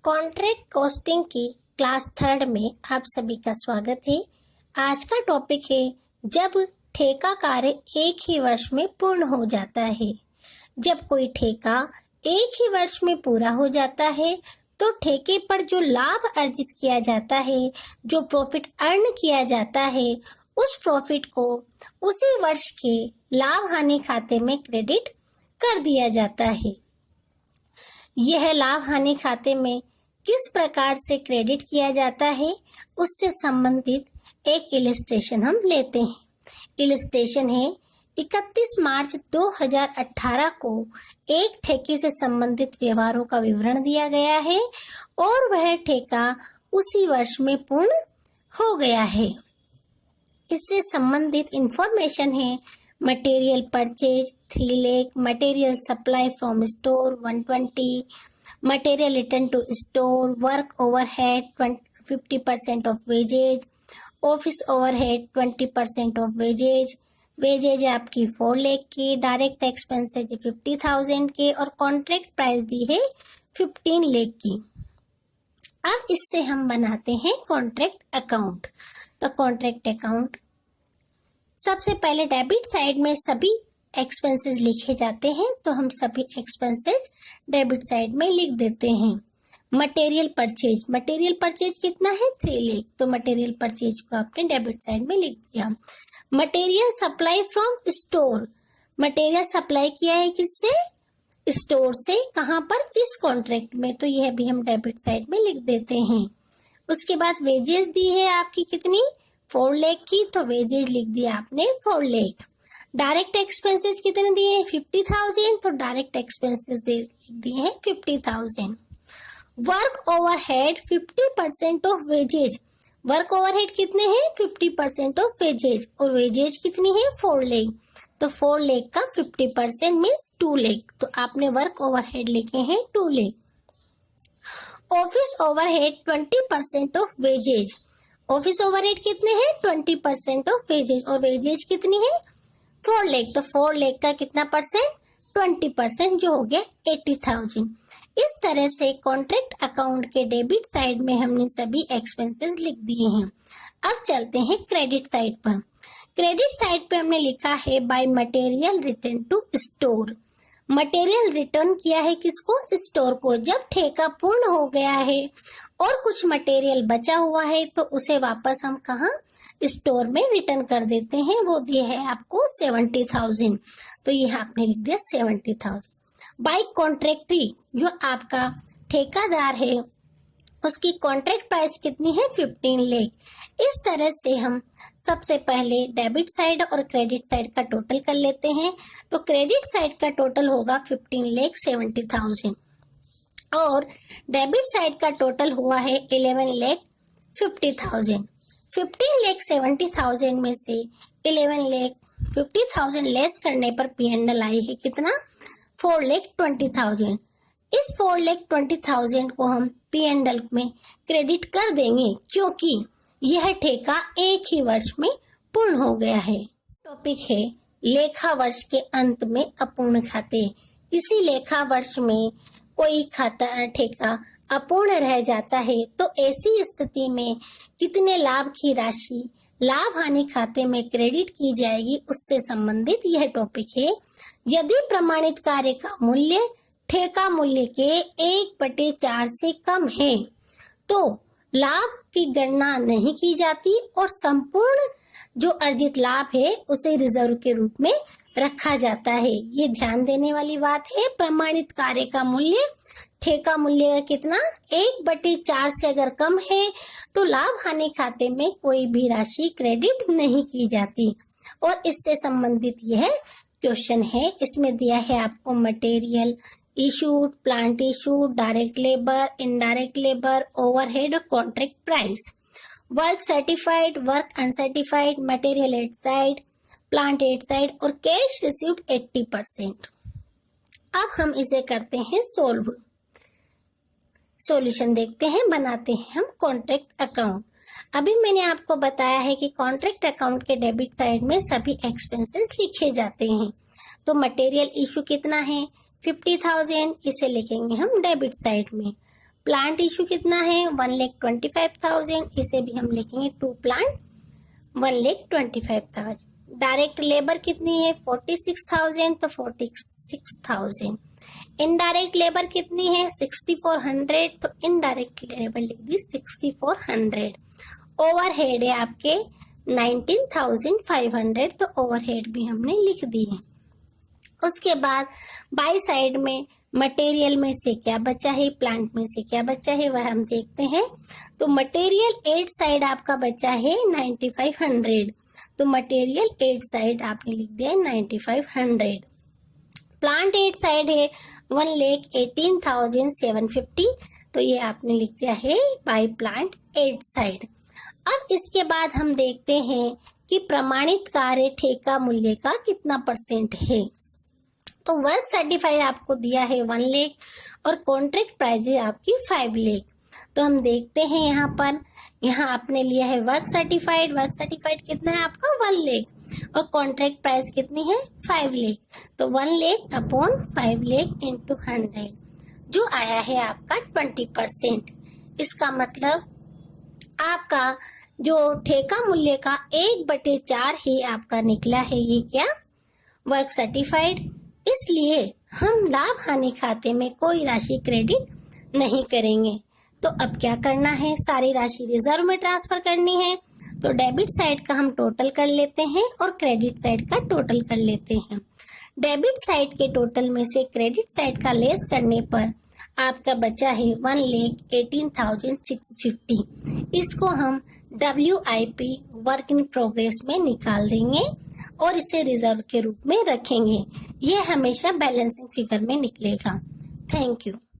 Contract costing की class third में आप सभी का स्वागत है। आज का टॉपिक है जब ठेका कार्य एक ही वर्ष में पूर्ण हो जाता है। जब कोई ठेका एक ही वर्ष में पूरा हो जाता है तो ठेके पर जो लाभ अर्जित किया जाता है, जो प्रॉफिट अर्न किया जाता है, उस प्रॉफिट को उसी वर्ष के लाभ हानि खाते में क्रेडिट कर दिया जाता है। यह लाभ हानि खाते में किस प्रकार से क्रेडिट किया जाता है, उससे संबंधित एक इलस्ट्रेशन हम लेते हैं। इलस्ट्रेशन है 31 मार्च 2018 को एक ठेके से संबंधित व्यवहारों का विवरण दिया गया है और वह ठेका उसी वर्ष में पूर्ण हो गया है। इससे संबंधित इंफॉर्मेशन है material purchase 3 lakh, material supply from store 120, material return to store, work overhead 50% of wages, office overhead 20% of wages. Wages आपकी 4 लाख की, डायरेक्ट एक्सपेंसेज 50,000 के और कॉन्ट्रैक्ट प्राइस दी है 15 लाख की। अब इससे हम बनाते हैं कॉन्ट्रैक्ट अकाउंट। तो कॉन्ट्रैक्ट अकाउंट सबसे पहले डेबिट साइड में सभी एक्सपेंसेस लिखे जाते हैं, तो हम सभी एक्सपेंसेस डेबिट साइड में लिख देते हैं। मटेरियल परचेज कितना है 3 लाख, तो मटेरियल परचेज को आपने डेबिट साइड में लिख दिया। Material supply from store, material supply किया है किससे, स्टोर से, कहाँ पर, इस कॉन्ट्रैक्ट में, तो यह भी हम डेबिट साइड में लिख देते हैं। उसके बाद वेजेस दी है आपकी कितनी 4 लाख की, तो वेजेज लिख दिया आपने 4 लाख। डायरेक्ट एक्सपेंसेस कितने दिए हैं 50,000, तो डायरेक्ट एक्सपेंसेस दिए हैं 50,000। Work overhead 50% of wages, work overhead कितने हैं 50% ऑफ वेजेज, और वेजेज कितनी है 4 लाख, तो 4 लाख का 50% मीन्स 2 लाख, तो आपने वर्क ओवरहेड लिखे हैं 2 lakh. Office overhead 20% of wages, office overhead कितने हैं 20% ऑफ वेजेज, और वेजेज कितनी है 4 लाख, तो 4 लाख का कितना परसेंट 20%, जो हो गया 80,000। इस तरह से कॉन्ट्रैक्ट अकाउंट के डेबिट साइड में हमने सभी एक्सपेंसेस लिख दिए हैं। अब चलते हैं क्रेडिट साइड पर। क्रेडिट साइड पे हमने लिखा है by material return to store. Material return किया है किसको, स्टोर को। जब ठेका पूर्ण हो गया है और कुछ मटेरियल बचा हुआ है तो उसे वापस हम कहाँ, स्टोर में रिटर्न कर देते हैं। वो दिए है आपको 70,000, तो ये आपने लिख दिया 70,000। बाय कॉन्ट्रैक्टी, जो आपका ठेकादार है उसकी कॉन्ट्रैक्ट प्राइस कितनी है 15 लाख। इस तरह से हम सबसे पहले डेबिट साइड और क्रेडिट साइड का टोटल कर लेते हैं। तो क्रेडिट साइड का टोटल होगा 15,70,000 और डेबिट साइड का टोटल हुआ है 11,50,000। 15,70,000 में से 11,50,000 लेस करने पर P&L आई है कितना 4,20,000। इस 4,20,000 को हम P&L में क्रेडिट कर देंगे क्योंकि यह ठेका एक ही वर्ष में पूर्ण हो गया है। टॉपिक है लेखा वर्ष के अंत में अपूर्ण खाते। किसी लेखा वर्ष में कोई खाता ठेका अपूर्ण रह जाता है तो ऐसी स्थिति में कितने लाभ की राशि लाभ हानि खाते में क्रेडिट की जाएगी, उससे संबंधित यह टॉपिक है। यदि प्रमाणित कार्य का मूल्य ठेका मूल्य के 1/4 से कम है तो लाभ की गणना नहीं की जाती और संपूर्ण जो अर्जित लाभ है उसे रिजर्व के रूप में रखा जाता है। ये ध्यान देने वाली बात है। प्रमाणित कार्य का मूल्य ठेका मूल्य कितना 1/4 से अगर कम है तो लाभ हानि खाते में कोई भी राशि क्रेडिट नहीं की जाती। और इससे संबंधित यह क्वेश्चन है। इसमें दिया है आपको material issued, plant issued, direct labour, indirect labour, overhead और contract price, work certified, work uncertified, material at site, plant at site और कैश रिसीव्ड 80%। अब हम इसे करते हैं सोल्व। सॉल्यूशन देखते हैं, बनाते हैं हम कॉन्ट्रैक्ट अकाउंट। अभी मैंने आपको बताया है कि कॉन्ट्रैक्ट अकाउंट के डेबिट साइड में सभी एक्सपेंसेस लिखे जाते हैं। तो मटेरियल इशू कितना है 50,000, इसे लिखेंगे हम डेबिट साइड में। प्लांट इशू कितना है 1,25,000, इसे भी हम लिखेंगे टू प्लांट 1,25,000। डायरेक्ट लेबर कितनी है 46,000 तो 46,000। इनडायरेक्ट लेबर कितनी है 6,400 तो इनडायरेक्ट लेबर लिख दी 6,400। ओवरहेड है आपके 19,500 तो ओवरहेड भी हमने लिख दी है। उसके बाद बाई साइड में मटेरियल में से क्या बचा है, प्लांट में से क्या बचा है वह हम देखते हैं। तो मटेरियल एड साइड आपका बचा है 9,500, तो मटेरियल एड साइड आपने लिख दिया है 9,500। प्लांट एड साइड है 1,18,750, तो ये आपने लिख दिया है बाय प्लांट एड साइड। अब इसके बाद हम देखते हैं कि प्रमाणित कार्य ठेका मूल्य का कितना परसेंट है। तो वर्क सर्टिफाइड आपको दिया है 1 लाख और कॉन्ट्रैक्ट प्राइस है आपकी 5 लाख। तो हम देखते हैं यहाँ आपने लिया है वर्क सर्टिफाइड कितना है आपका 1 लाख और कॉन्ट्रैक्ट प्राइस कितनी है 5 लाख। तो 1 लाख अपॉन 5 लाख इंटू 100 जो आया है आपका 20%। इसका मतलब आपका जो ठेका मूल्य का 1/4 ही आपका निकला है ये क्या वर्क सर्टिफाइड। इसलिए हम लाभ हानि खाते में कोई राशि क्रेडिट नहीं करेंगे। तो अब क्या करना है, सारी राशि रिजर्व में ट्रांसफर करनी है। तो डेबिट साइड का हम टोटल कर लेते हैं और क्रेडिट साइड का टोटल कर लेते हैं। डेबिट साइड के टोटल में से क्रेडिट साइड का लेस करने पर आपका बचा है 1,18,650। इसको हम WIP वर्क इन प्रोग्रेस में निकाल देंगे और इसे रिजर्व के रूप में रखेंगे। यह हमेशा बैलेंसिंग फिगर में निकलेगा। Thank you.